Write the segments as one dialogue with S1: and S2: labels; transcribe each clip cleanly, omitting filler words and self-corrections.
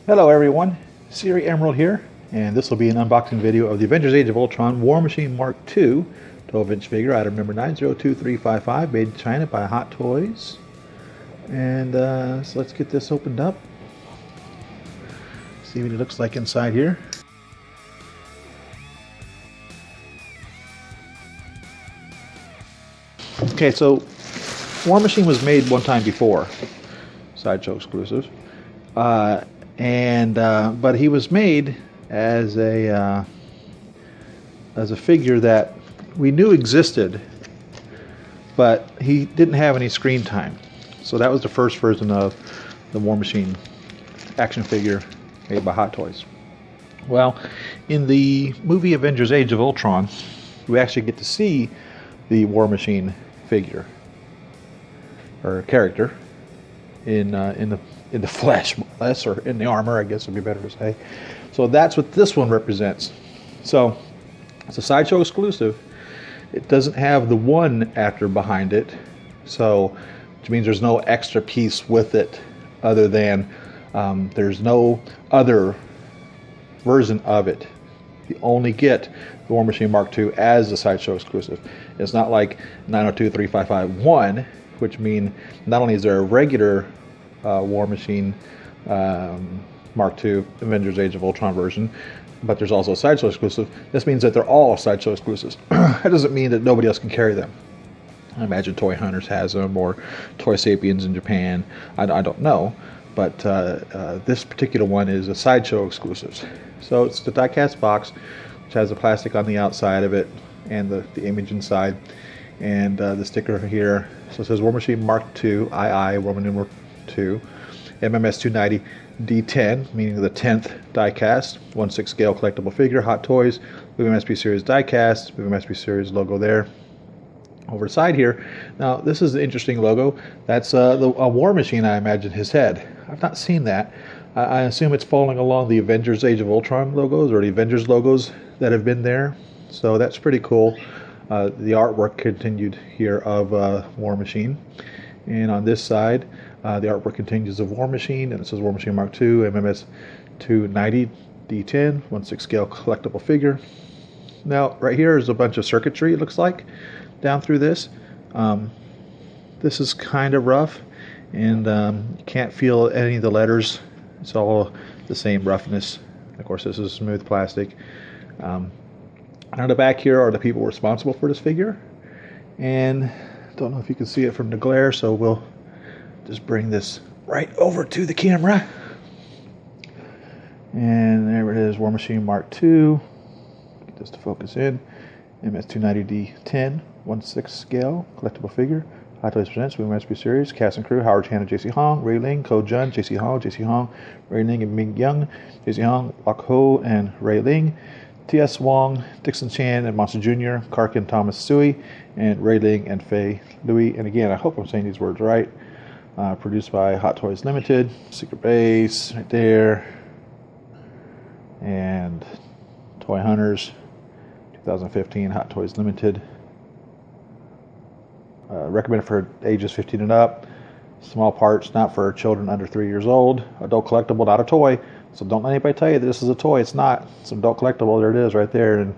S1: Hello everyone, Siri Emerald here, and this will be an unboxing video of the Avengers Age of Ultron War Machine Mark II 12-inch figure, item number 902355, made in China by Hot Toys. And so let's get this opened up, see what it looks like inside here. Okay, so War Machine was made one time before, Sideshow exclusive. But he was made as a figure that we knew existed, but he didn't have any screen time. So that was the first version of the War Machine action figure made by Hot Toys. Well, in the movie Avengers Age of Ultron, we actually get to see the War Machine figure or character in the flesh, or in the armor, I guess would be better to say. So that's what this one represents. So it's a Sideshow exclusive. It doesn't have the one actor behind it, so which means there's no extra piece with it other than there's no other version of it. You only get the War Machine Mark II as a Sideshow exclusive. It's not like 902355-1, which mean not only is there a regular War Machine Mark II Avengers Age of Ultron version, but there's also a Sideshow exclusive. This means that they're all Sideshow exclusives. That doesn't mean that nobody else can carry them. I imagine Toy Hunters has them, or Toy Sapiens in Japan. I don't know, but this particular one is a Sideshow exclusive. So it's the Diecast box, which has the plastic on the outside of it and the image inside, and the sticker here. So it says War Machine Mark II, II, Roman numeral 2, MMS 290 D10, meaning the 10th diecast, 1/6 scale collectible figure, Hot Toys, MMSP Series diecast, MMSP Series logo there. Over the side here, now this is the interesting logo. That's a War Machine, I imagine, his head. I've not seen that. I assume it's following along the Avengers Age of Ultron logos, or the Avengers logos that have been there. So that's pretty cool. The artwork continued here of War Machine. And on this side, the artwork continues of War Machine, and it says War Machine Mark II, MMS 290 D10, 1/6 scale collectible figure. Now, right here is a bunch of circuitry, it looks like, down through this. This is kind of rough, and you can't feel any of the letters. It's all the same roughness. Of course, this is smooth plastic. On the back here are the people responsible for this figure, and don't know if you can see it from the glare, so we'll just bring this right over to the camera. And there it is, War Machine Mark II. Get this to focus in. MS 290 D10, 1/6 scale collectible figure. Hot Toys presents MMSP Series. Cast and crew: Howard Chan and JC Hong, Ray Ling, Ko Jun, JC Hong, Ray Ling and Ming Young, JC Hong, Lok Ho and Ray Ling, T.S. Wong, Dixon Chan and Monster Jr., Karkin Thomas Sui, and Ray Ling and Fei Louis. And again, I hope I'm saying these words right. Produced by Hot Toys Limited. Secret Base right there. And Toy Hunters, 2015, Hot Toys Limited. Recommended for ages 15 and up. Small parts, not for children under 3 years old. Adult collectible, not a toy. So don't let anybody tell you that this is a toy. It's not. It's an adult collectible. There it is right there in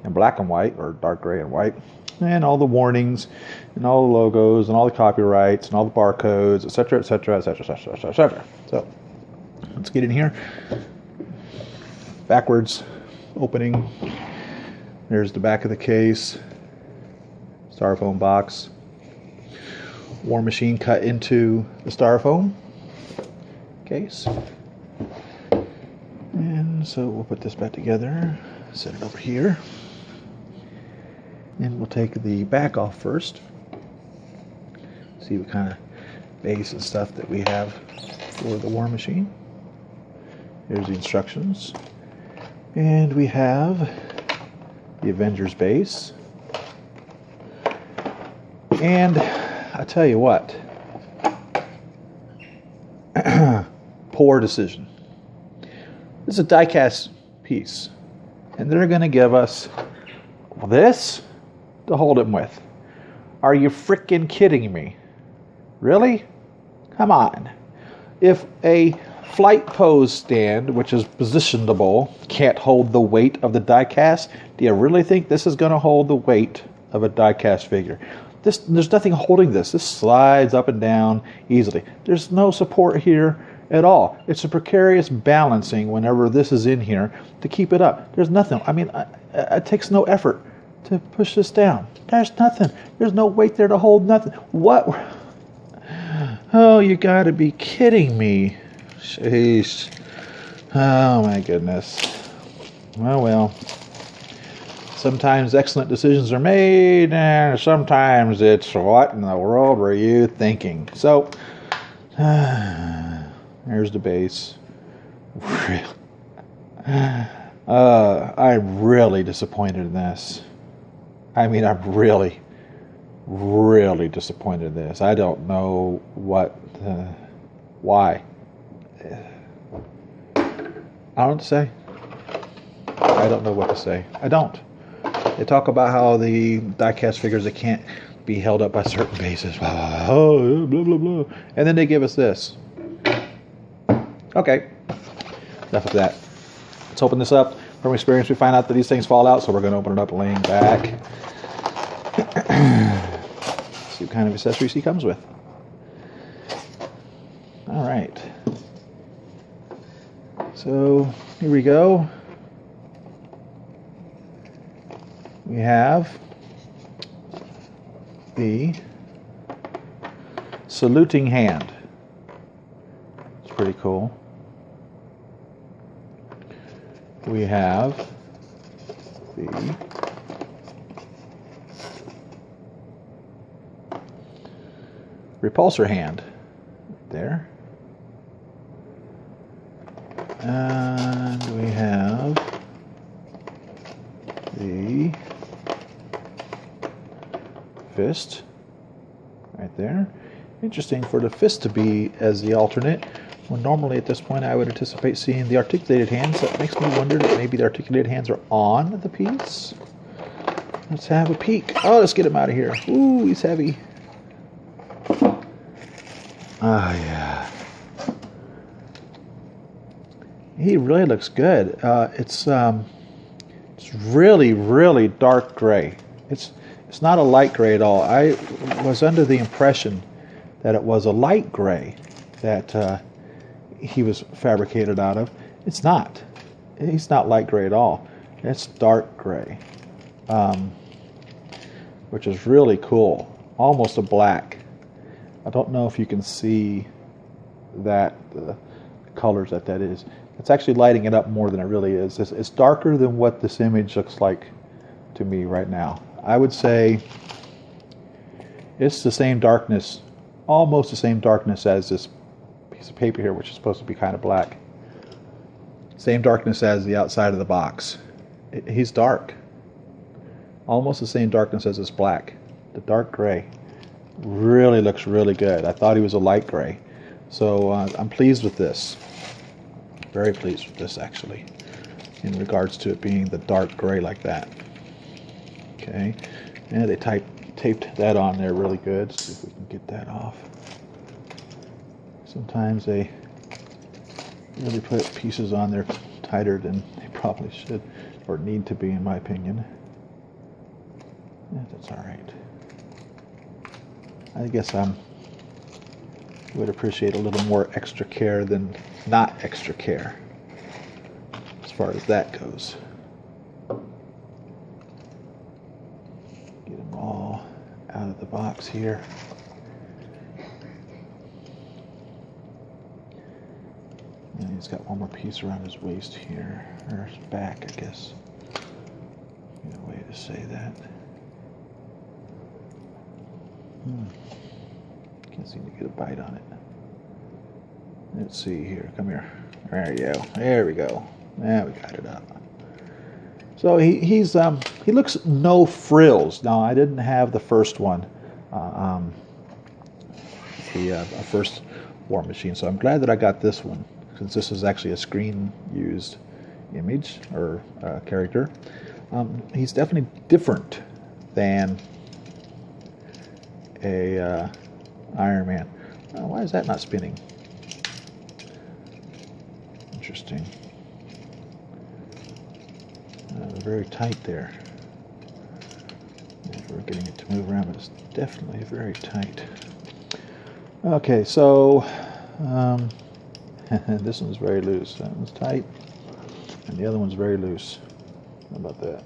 S1: black and white, or dark gray and white. And all the warnings, and all the logos, and all the copyrights, and all the barcodes, etc., etc., etc., etc., etc. So let's get in here. Backwards opening. There's the back of the case. Styrofoam box. War Machine cut into the styrofoam case. And so we'll put this back together, set it over here. And we'll take the back off first. See what kind of base and stuff that we have for the War Machine. Here's the instructions. And we have the Avengers base. And I tell you what, poor decision. This is a diecast piece, and they're going to give us this to hold him with. Are you freaking kidding me? Really? Come on. If a flight pose stand, which is positionable, can't hold the weight of the diecast. Do you really think this is going to hold the weight of a diecast figure? There's nothing holding this. This slides up and down easily. There's no support here at all. It's a precarious balancing whenever this is in here to keep it up. There's nothing. I mean, it takes no effort to push this down. There's nothing. There's no weight there to hold nothing. What? Oh, you got to be kidding me. Jeez. Oh, my goodness. Well. Sometimes excellent decisions are made, and sometimes it's, what in the world were you thinking? So, there's the base. I'm really disappointed in this. I mean, I'm really disappointed in this. I don't know why. I don't know what to say. I don't know what to say. I don't. They talk about how the diecast figures, they can't be held up by certain bases. Blah, blah, blah, blah. And then they give us this. Okay. Enough of that. Let's open this up. From experience, we find out that these things fall out, so we're going to open it up laying back. See what kind of accessories he comes with. All right. So, here we go. We have the saluting hand. It's pretty cool. We have the repulsor hand right there. And we have the fist right there. Interesting for the fist to be as the alternate, when normally at this point I would anticipate seeing the articulated hands. That makes me wonder that maybe the articulated hands are on the piece. Let's have a peek. Oh, let's get him out of here. Ooh, he's heavy. Oh, yeah. He really looks good. It's really dark gray. It's not a light gray at all. I was under the impression that it was a light gray that he was fabricated out of. It's not. He's not light gray at all. It's dark gray, which is really cool. Almost a black. I don't know if you can see that, the colors that is. It's actually lighting it up more than it really is. It's darker than what this image looks like to me right now. I would say it's the same darkness, almost the same darkness as this piece of paper here, which is supposed to be kind of black. Same darkness as the outside of the box. He's dark. Almost the same darkness as this black. The dark gray really looks really good. I thought he was a light gray. So I'm pleased with this. Very pleased with this, actually, in regards to it being the dark gray like that. Okay, and they taped that on there really good. Let's see if we can get that off. Sometimes they really put pieces on there tighter than they probably should or need to be, in my opinion. Yeah, that's all right. I guess I would appreciate a little more extra care than not extra care as far as that goes. Get them all out of the box here. And he's got one more piece around his waist here, or his back, I guess. Get a way to say that. Can't seem to get a bite on it. Let's see here. Come here. There you go. There we go. Now we got it up. So he looks no frills. Now I didn't have the first one, the first War Machine. So I'm glad that I got this one, since this is actually a screen used image or character. He's definitely different than a Iron Man. Why is that not spinning? interesting. Very tight there. We're getting it to move around, but it's definitely very tight. Okay, so this one's very loose. That one's tight, and the other one's very loose. How about that?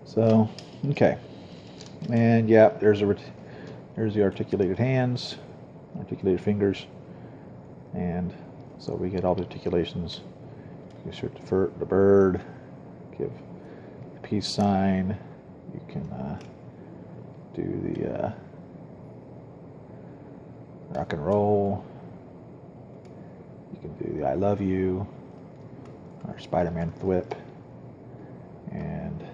S1: So, okay, and yeah, there's the articulated hands, articulated fingers, and so we get all the articulations. You insert the bird, give the peace sign. You can do the rock and roll. You can do the I love you, or Spider-Man thwip, and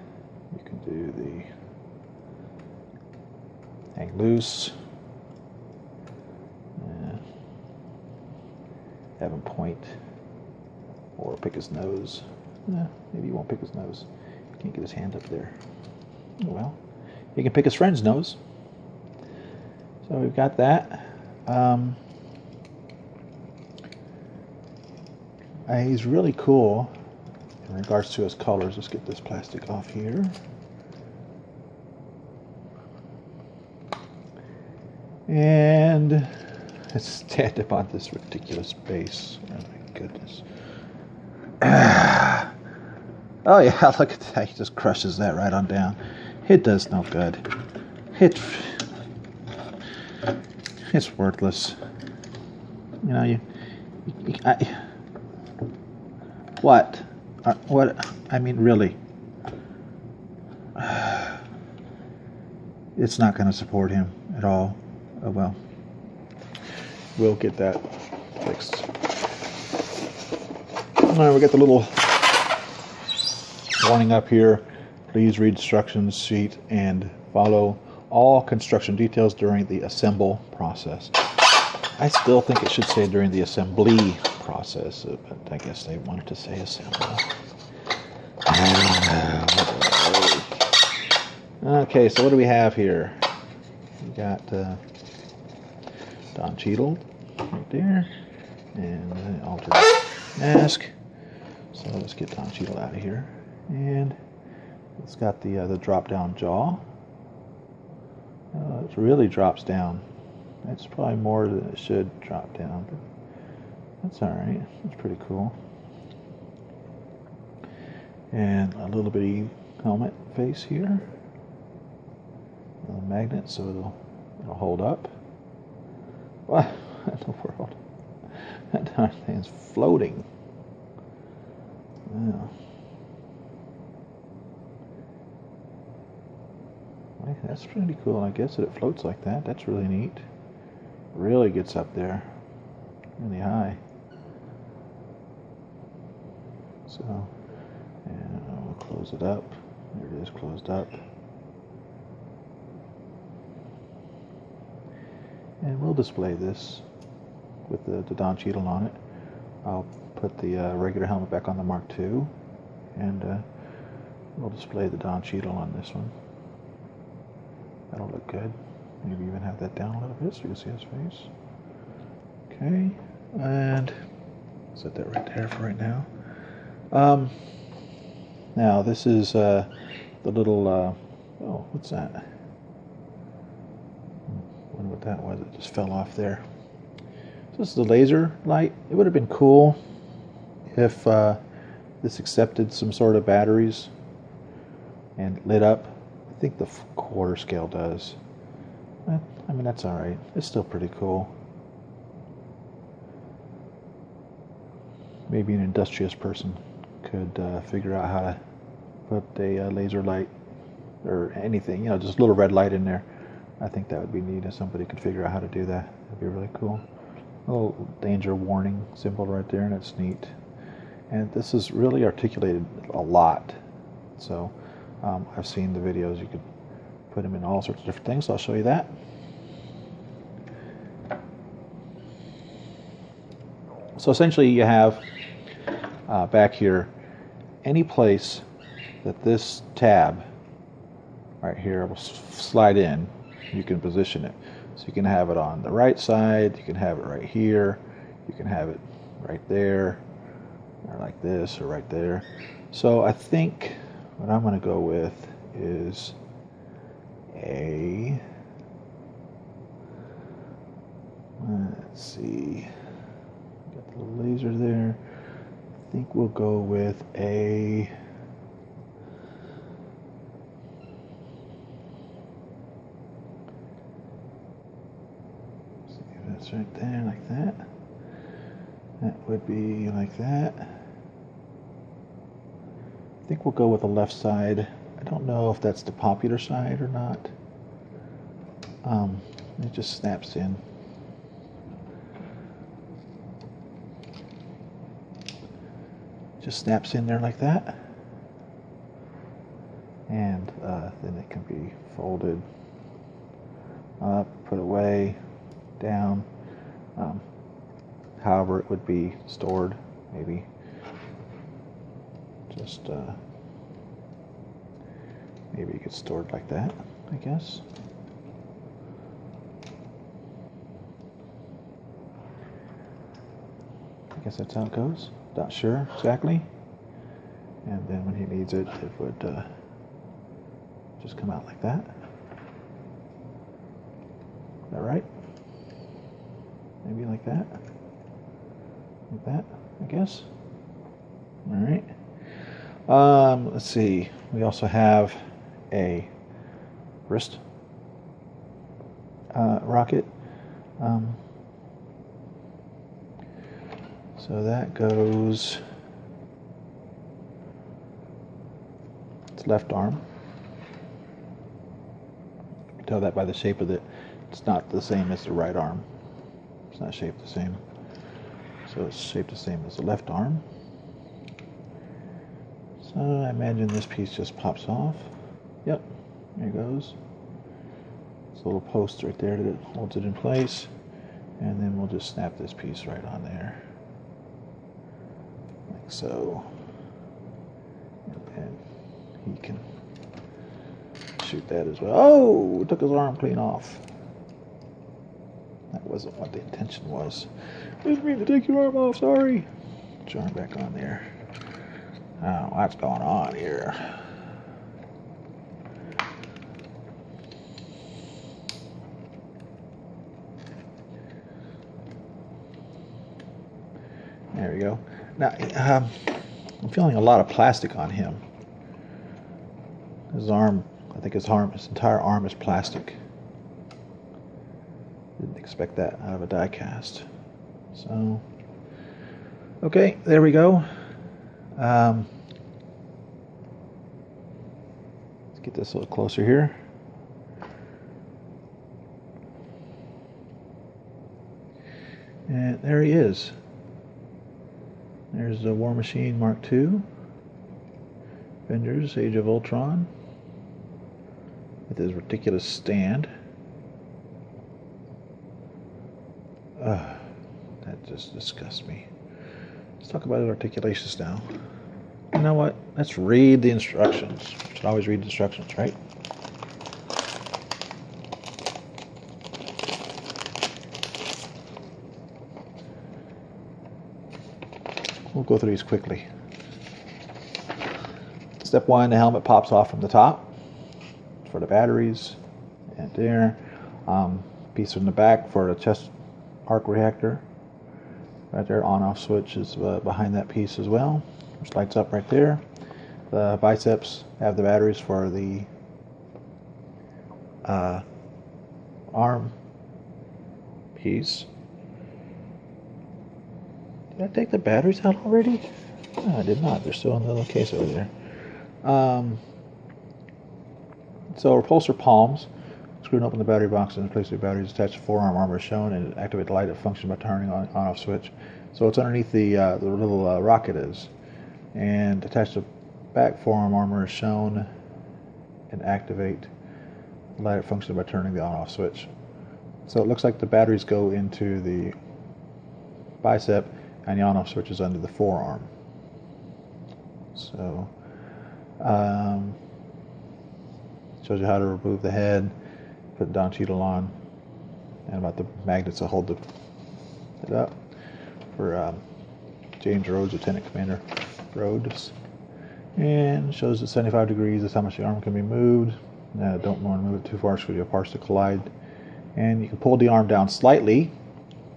S1: you can do the hang loose, have him point, or pick his nose. Maybe he won't pick his nose. He can't get his hand up there. Oh well, he can pick his friend's nose. So we've got that. He's really cool in regards to his colors. Let's get this plastic off here. And let's stand up on this ridiculous base. Oh my goodness. Oh yeah, look at that. He just crushes that right on down. It does no good. It's worthless. You know, what? What? I mean, really? It's not going to support him at all. Oh well. We'll get that fixed. All right, we got the little warning up here. Please read instructions sheet and follow all construction details during the assemble process. I still think it should say during the assembly process, but I guess they wanted to say assemble. Okay, so what do we have here? We got Don Cheadle right there, and the alternate mask. So let's get Don Cheadle out of here, and it's got the drop-down jaw. It really drops down. That's probably more than it should drop down, but that's all right. That's pretty cool. And a little bitty helmet face here. A magnet, so it'll hold up. What in the world? That darn thing's floating. Yeah. That's pretty cool. I guess that it floats like that. That's really neat. Really gets up there, really high. So, and we'll close it up. There it is, closed up. And we'll display this with the Don Cheadle on it. I'll put the regular helmet back on the Mark II, and we'll display the Don Cheadle on this one. That'll look good. Maybe even have that down a little bit so you can see his face. Okay, and set that right there for right now. Now this is the little, oh, what's that? I wonder what that was. It just fell off there. So this is the laser light. It would have been cool if this accepted some sort of batteries and lit up. I think the quarter scale does. I mean, that's alright. It's still pretty cool. Maybe an industrious person could figure out how to put a laser light or anything, you know, just a little red light in there. I think that would be neat if somebody could figure out how to do that. That'd be really cool. A little danger warning symbol right there, and it's neat. And this is really articulated a lot. So I've seen the videos. You could put them in all sorts of different things. So I'll show you that. So essentially you have back here any place that this tab right here will slide in, you can position it. So you can have it on the right side, you can have it right here, you can have it right there, or like this, or right there. So I think what I'm going to go with is let's see, got the little laser there. I think we'll go with see if that's right there, like that. That would be like that. I think we'll go with the left side. I don't know if that's the popular side or not. It just snaps in. Just snaps in there like that. And then it can be folded up, put away, down, however it would be stored, maybe just maybe it gets stored like that, I guess. I guess that's how it goes. Not sure exactly. And then when he needs it, it would just come out like that. Is that right? Maybe like that. Like that, I guess. All right. Let's see. We also have a wrist rocket. So that goes, it's left arm. You can tell that by the shape of it. It's not the same as the right arm. It's not shaped the same. So it's shaped the same as the left arm. So I imagine this piece just pops off. Yep, there it goes. It's a little post right there that holds it in place. And then we'll just snap this piece right on there. Like so. And then he can shoot that as well. Oh, took his arm clean off. That wasn't what the intention was. I didn't mean to take your arm off, sorry. Put your arm back on there. Oh, what's going on here? There we go. Now, I'm feeling a lot of plastic on him. His arm, I think his entire arm is plastic. Didn't expect that out of a die cast. So, okay, there we go. Let's get this a little closer here. And there he is. There's the War Machine Mark II, Avengers, Age of Ultron, with his ridiculous stand. That just disgusts me. Let's talk about his articulations now. You know what? Let's read the instructions. You should always read the instructions, right? We'll go through these quickly. Step 1, the helmet pops off from the top for the batteries. And there. Piece in the back for the chest arc reactor. Right there, on-off switch is behind that piece as well, which lights up right there. The biceps have the batteries for the arm piece. Did I take the batteries out already? No, I did not. They're still in the little case over there. So repulsor palms. Screwing open the battery box and place the batteries attached to forearm armor is shown and activate the light that function by turning on-off switch. So it's underneath the little rocket is. And attached to back forearm armor is shown and activate the light that function by turning the on-off switch. So it looks like the batteries go into the bicep and the on-off switch is under the forearm. So shows you how to remove the head, put the down Cheadle on, and about the magnets that hold it up for James Rhodes, Lieutenant Commander Rhodes. And shows at 75 degrees is how much the arm can be moved. Don't want to move it too far so your parts to collide. And you can pull the arm down slightly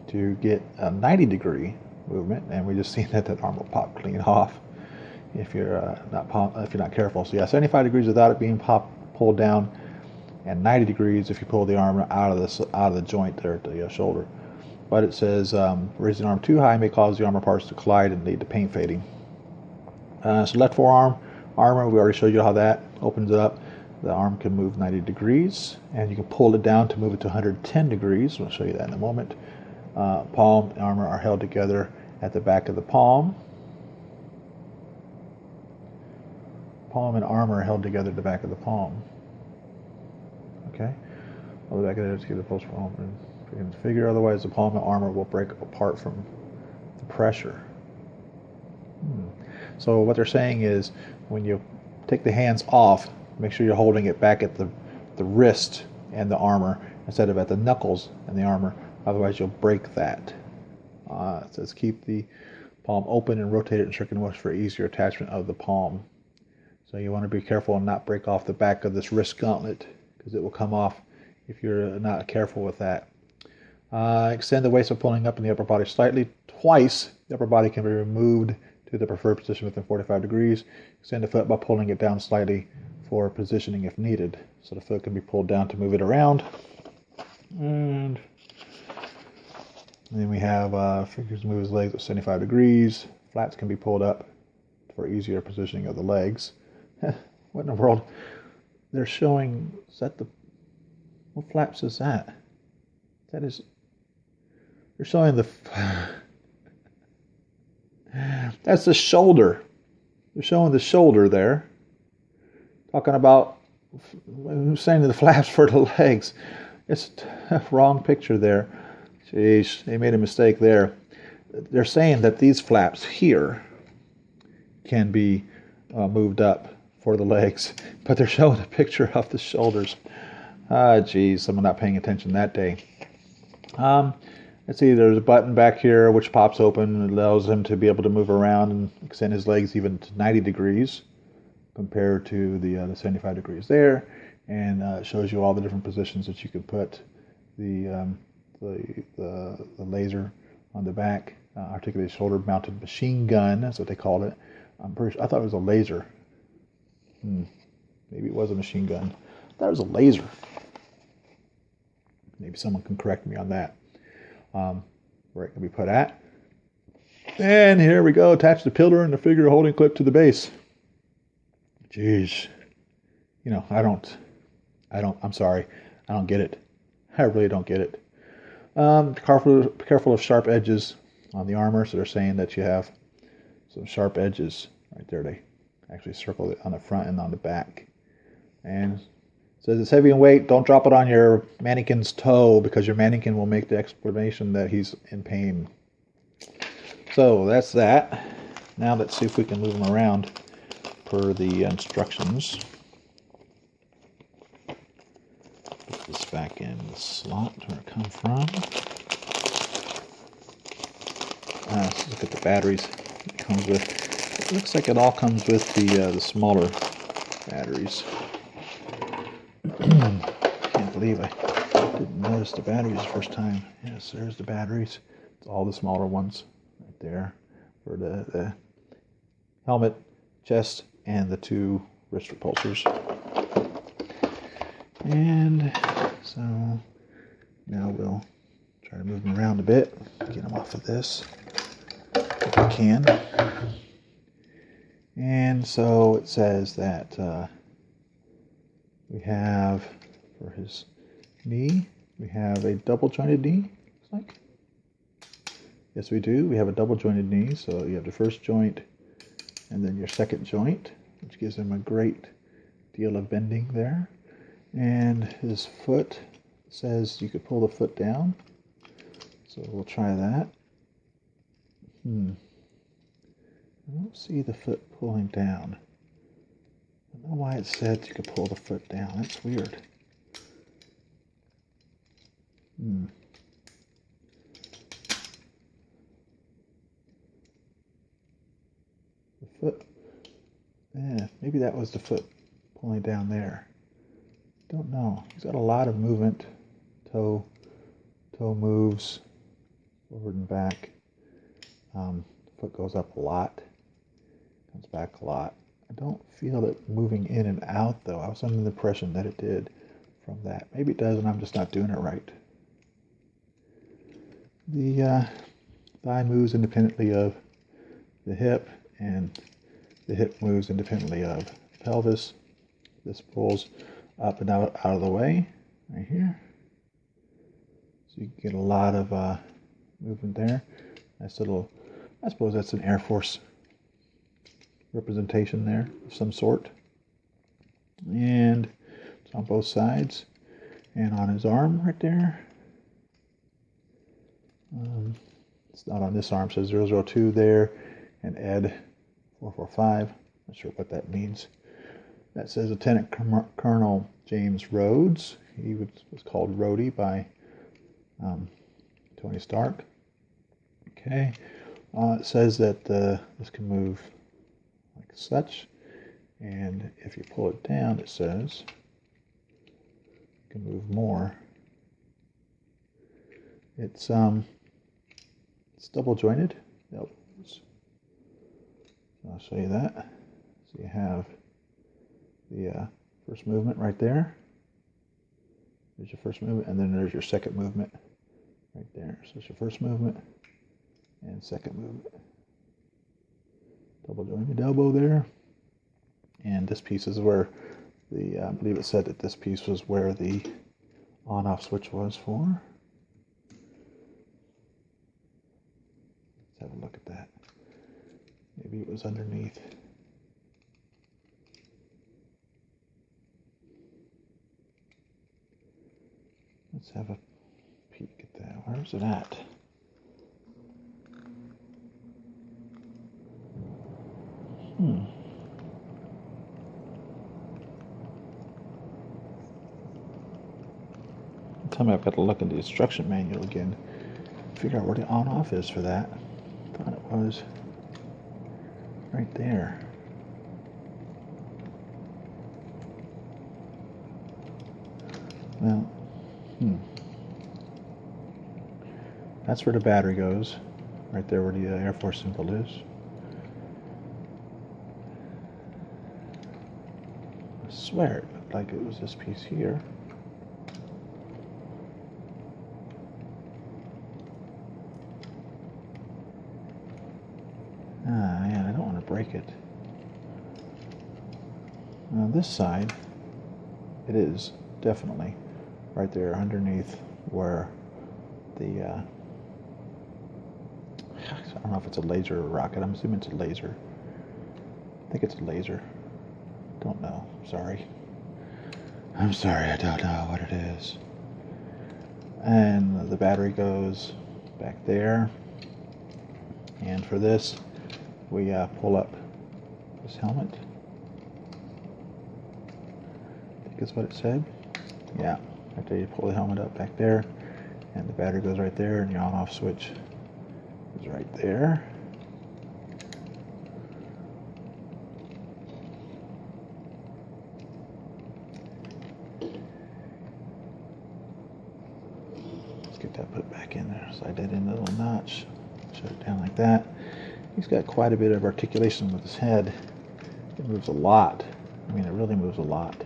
S1: to get a 90-degree movement, and we just seen that arm will pop clean off if you're not careful. So yeah, 75 degrees without it being pulled down, and 90 degrees if you pull the arm out of the joint there at the shoulder. But it says raising the arm too high may cause the armor parts to collide and lead to paint fading. So left forearm armor, we already showed you how that opens up. The arm can move 90 degrees, and you can pull it down to move it to 110 degrees. We'll show you that in a moment. Palm and armor are held together at the back of the palm. Palm and armor are held together at the back of the palm. Okay? On the back of there to get the post palm and figure. Otherwise, the palm and armor will break apart from the pressure. So what they're saying is, when you take the hands off, make sure you're holding it back at the wrist and the armor instead of at the knuckles and the armor. Otherwise, you'll break that. It says keep the palm open and rotate it in circular for easier attachment of the palm. So you want to be careful and not break off the back of this wrist gauntlet, because it will come off if you're not careful with that. Extend the waist by pulling up in the upper body slightly. Twice, the upper body can be removed to the preferred position within 45 degrees. Extend the foot by pulling it down slightly for positioning if needed. So the foot can be pulled down to move it around. And then we have figures move his legs at 75 degrees. Flaps can be pulled up for easier positioning of the legs. What in the world? They're showing, is that what flaps is that? They're showing that's the shoulder. They're showing the shoulder there. Talking about, who's saying the flaps for the legs? It's a wrong picture there. Jeez, they made a mistake there. They're saying that these flaps here can be moved up for the legs, but they're showing a picture of the shoulders. Geez, someone not paying attention that day. Let's see, there's a button back here which pops open and allows him to be able to move around and extend his legs even to 90 degrees compared to the 75 degrees there, and shows you all the different positions that you could put the laser on the back. Articulated shoulder mounted machine gun, that's what they called it. I thought it was a laser. Maybe it was a machine gun. I thought it was a laser. Maybe someone can correct me on that. Where it can be put at. And here we go. Attach the pillar and the figure holding clip to the base. Jeez. You know, I'm sorry. I don't get it. I really don't get it. Be careful of sharp edges on the armor. So they're saying that you have some sharp edges right there. They actually circle it on the front and on the back. And says it's heavy in weight. Don't drop it on your mannequin's toe, because your mannequin will make the exclamation that he's in pain. So that's that. Now let's see if we can move him around per the instructions. Put this back in the slot where it comes from. Let's look at the batteries it comes with. It looks like it all comes with the smaller batteries. Can't believe I didn't notice the batteries the first time. Yes, there's the batteries. It's all the smaller ones right there for the helmet, chest, and the two wrist repulsors. And so now we'll try to move them around a bit, get them off of this if we can. And so it says that we have, for his knee, we have a double jointed knee, looks like. Yes, we do. We have a double jointed knee. So you have the first joint and then your second joint, which gives him a great deal of bending there. And his foot says you could pull the foot down. So we'll try that. I don't see the foot pulling down. I don't know why it said you could pull the foot down. That's weird. foot. Yeah, maybe that was the foot pulling down there. Don't know. He's got a lot of movement. Toe moves forward and back. Foot goes up a lot. Comes back a lot. I don't feel it moving in and out though. I was under the impression that it did from that. Maybe it does and I'm just not doing it right. The thigh moves independently of the hip, and the hip moves independently of the pelvis. This pulls up and out of the way, right here. So you get a lot of movement there. Nice little, I suppose that's an Air Force representation there of some sort. And it's on both sides. And on his arm right there. It's not on this arm, so 002 there, and Ed 445. Not sure what that means. That says Lieutenant Colonel James Rhodes. He was called Rhodey by Tony Stark. Okay. It says that this can move like such, and if you pull it down, it says it can move more. It's double jointed. Yep. So I'll show you that. So you have the first movement right there. There's your first movement, and then there's your second movement right there. So it's your first movement and second movement. Double jointed elbow there. And this piece is where the, I believe it said that this piece was where the on-off switch was for. Let's have a look at that. Maybe it was underneath. Let's have a peek at that. Where's it at? Tell me I've got to look at the instruction manual again. Figure out where the on-off is for that. Thought it was right there. Well, that's where the battery goes. Right there where the Air Force symbol is. I swear it looked like it was this piece here. Man, I don't want to break it. On this side, it is definitely right there underneath where the, I don't know if it's a laser or a rocket. I'm assuming it's a laser. I think it's a laser. Don't know. Sorry. I'm sorry, I don't know what it is. And the battery goes back there. And for this, we pull up this helmet. I think is what it said. Yeah, right there you pull the helmet up back there, and the battery goes right there, and the on-off switch is right there. Let's get that put back in there. Slide that in a little notch. Shut it down like that. He's got quite a bit of articulation with his head. It moves a lot. I mean, it really moves a lot.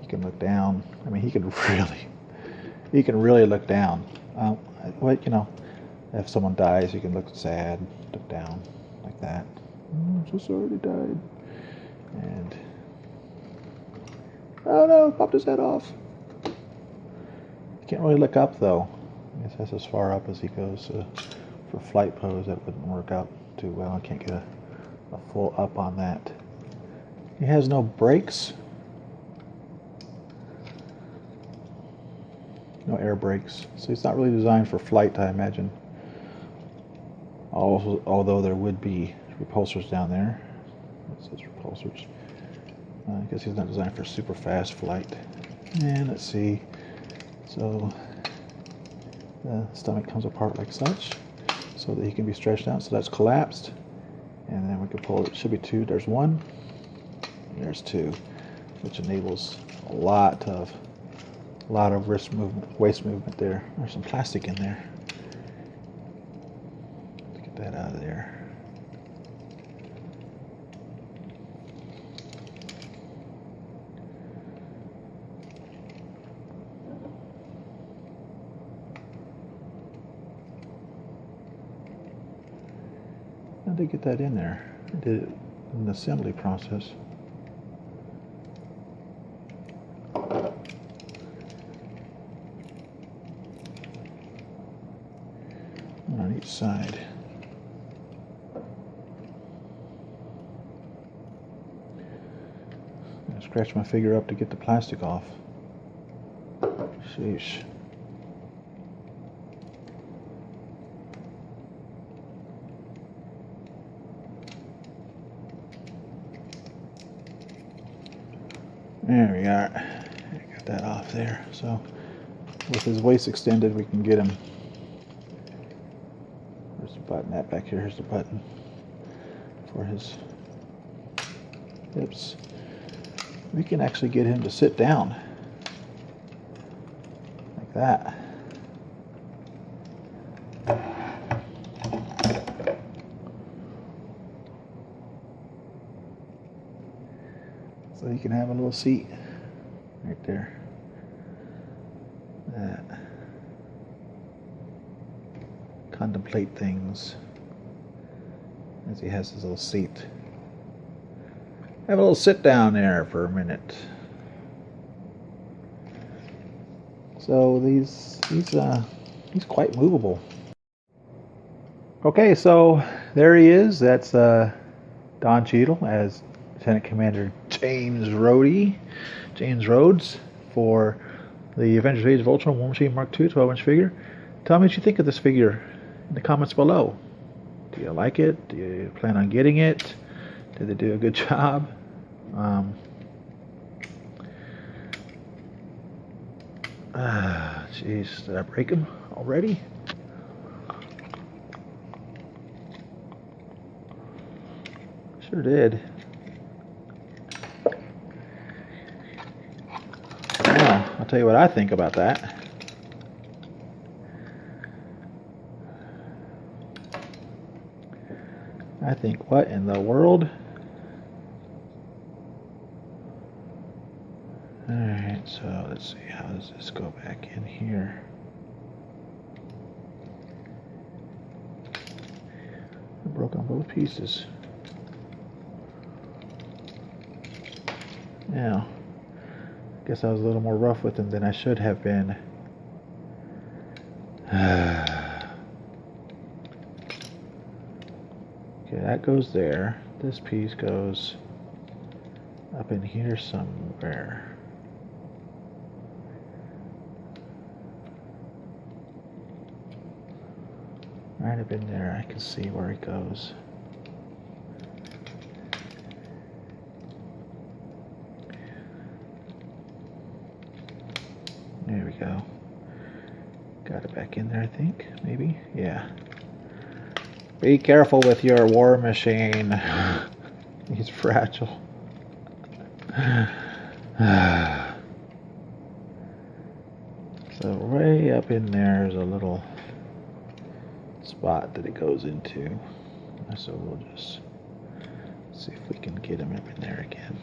S1: He can look down. I mean, he can really look down. Well, you know, if someone dies, you can look sad, look down like that. Oh, I'm so sorry they died. And oh no, popped his head off. He can't really look up though. I guess that's as far up as he goes. For flight pose, that wouldn't work out too well. I can't get a full up on that. He has no brakes. No air brakes. So it's not really designed for flight, I imagine. Although there would be repulsors down there. It says repulsors. I guess he's not designed for super fast flight. And let's see. So the stomach comes apart like such, so that he can be stretched out. So that's collapsed, And then we can pull it. Should be 2. There's 1. There's 2, which enables a lot of wrist movement, waist movement there. There's some plastic in there. Let's get that out of there. How did I get that in there? I did it in the assembly process. On each side. I scratch my figure up to get the plastic off. Sheesh. There we are. I got that off there. So with his waist extended, we can get him. There's the button. That back here. Here's the button for his hips. We can actually get him to sit down like that. So you can have a little seat right there. That. Contemplate things as he has his little seat. Have a little sit down there for a minute. So he's quite movable. Okay, so there he is. That's Don Cheadle as Lieutenant Commander James Rhodes for the Avengers Age of Ultron War Machine Mark II 12-inch figure. Tell me what you think of this figure in the comments below. Do you like it? Do you plan on getting it? Did they do a good job? Jeez, did I break him already? Sure did. Well, I'll tell you what I think about that. I think, what in the world? Alright, so let's see, how does this go back in here? I broke on both pieces. Now, I guess I was a little more rough with them than I should have been. Okay, that goes there. This piece goes up in here somewhere. Right up in there, I can see where it goes. There we go. Got it back in there, I think. Maybe? Yeah. Be careful with your war machine. He's fragile. So way up in there is a little spot that it goes into. So we'll just see if we can get him up in there again.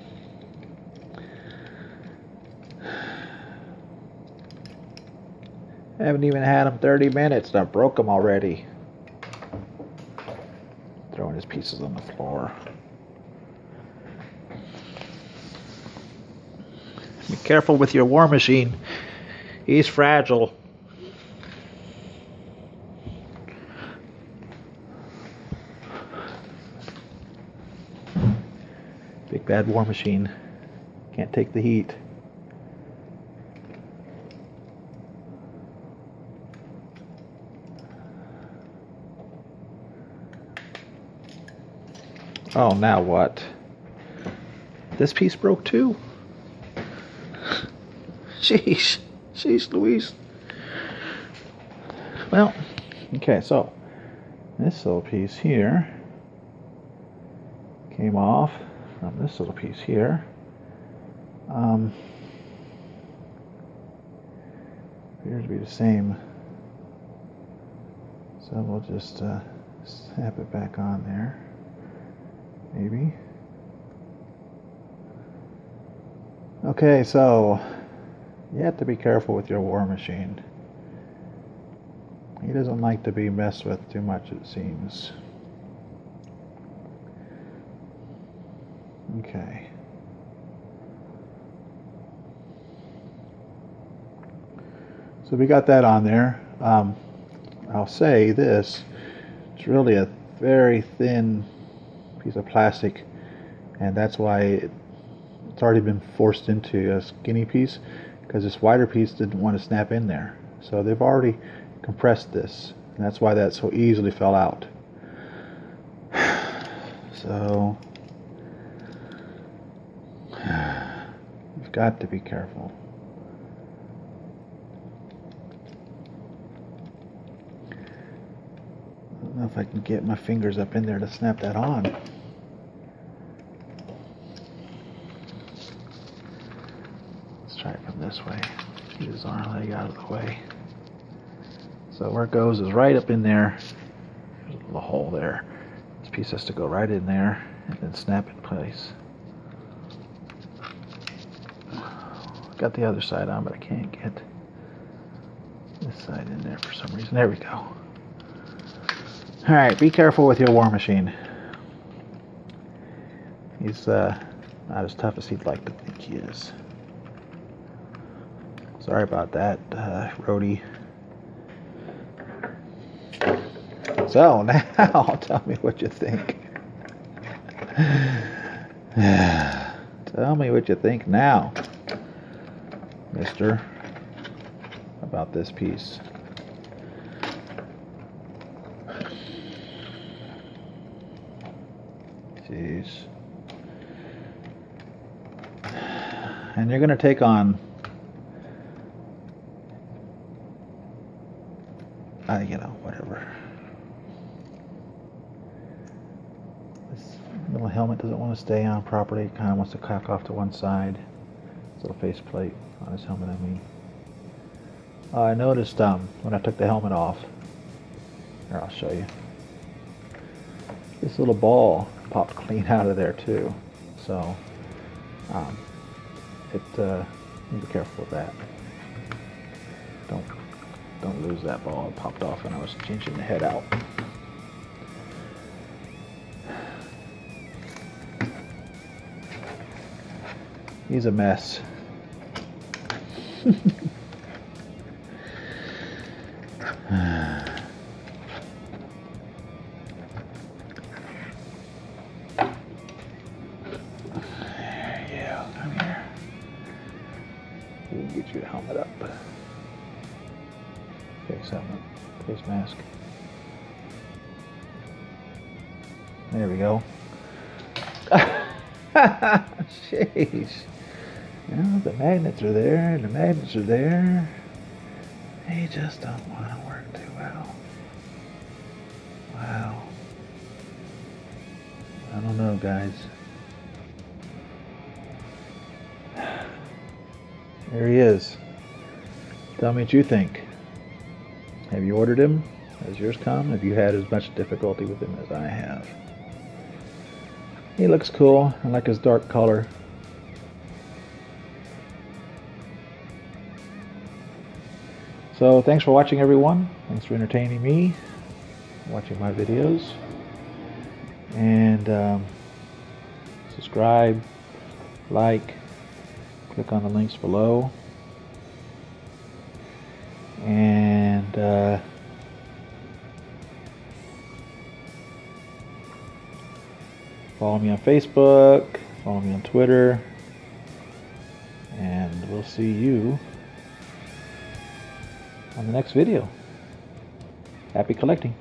S1: I haven't even had him 30 minutes and I broke him already. Throwing his pieces on the floor. Be careful with your war machine. He's fragile. Big bad war machine. Can't take the heat. Oh, now what? This piece broke too? Sheesh. Sheesh Louise. Well, okay, so this little piece here came off from this little piece here. Appears to be the same. So we'll just snap it back on there. Maybe. Okay, so you have to be careful with your War Machine. He doesn't like to be messed with too much, it seems. Okay. So we got that on there. I'll say this, it's really a very thin piece of plastic, and that's why it's already been forced into a skinny piece, because this wider piece didn't want to snap in there. So they've already compressed this, and that's why that so easily fell out. So you've got to be careful. I don't know if I can get my fingers up in there to snap that on. Let's try it from this way. Get his arm leg out of the way. So where it goes is right up in there. There's a little hole there. This piece has to go right in there and then snap in place. Got the other side on, but I can't get this side in there for some reason. There we go. Alright, be careful with your War Machine. He's not as tough as he'd like to think he is. Sorry about that, Rhodey. So now, tell me what you think. Tell me what you think now, mister, about this piece. Jeez. And you're going to take on, you know, whatever. This little helmet doesn't want to stay on properly. It kind of wants to cock off to one side. This little face plate on his helmet, I mean. I noticed when I took the helmet off, here, I'll show you. This little ball popped clean out of there too. So, be careful with that. Don't lose that ball. It popped off when I was changing the head out. He's a mess. Get your helmet up. Face helmet. Face mask. There we go. Jeez. You know, the magnets are there, and the magnets are there. They just don't want to work too well. Wow. I don't know, guys. There he is. Tell me what you think. Have you ordered him? Has yours come? Have you had as much difficulty with him as I have? He looks cool. I like his dark color. So thanks for watching, everyone. Thanks for entertaining me, watching my videos. And subscribe, like, click on the links below, and follow me on Facebook, follow me on Twitter, and we'll see you on the next video. Happy collecting.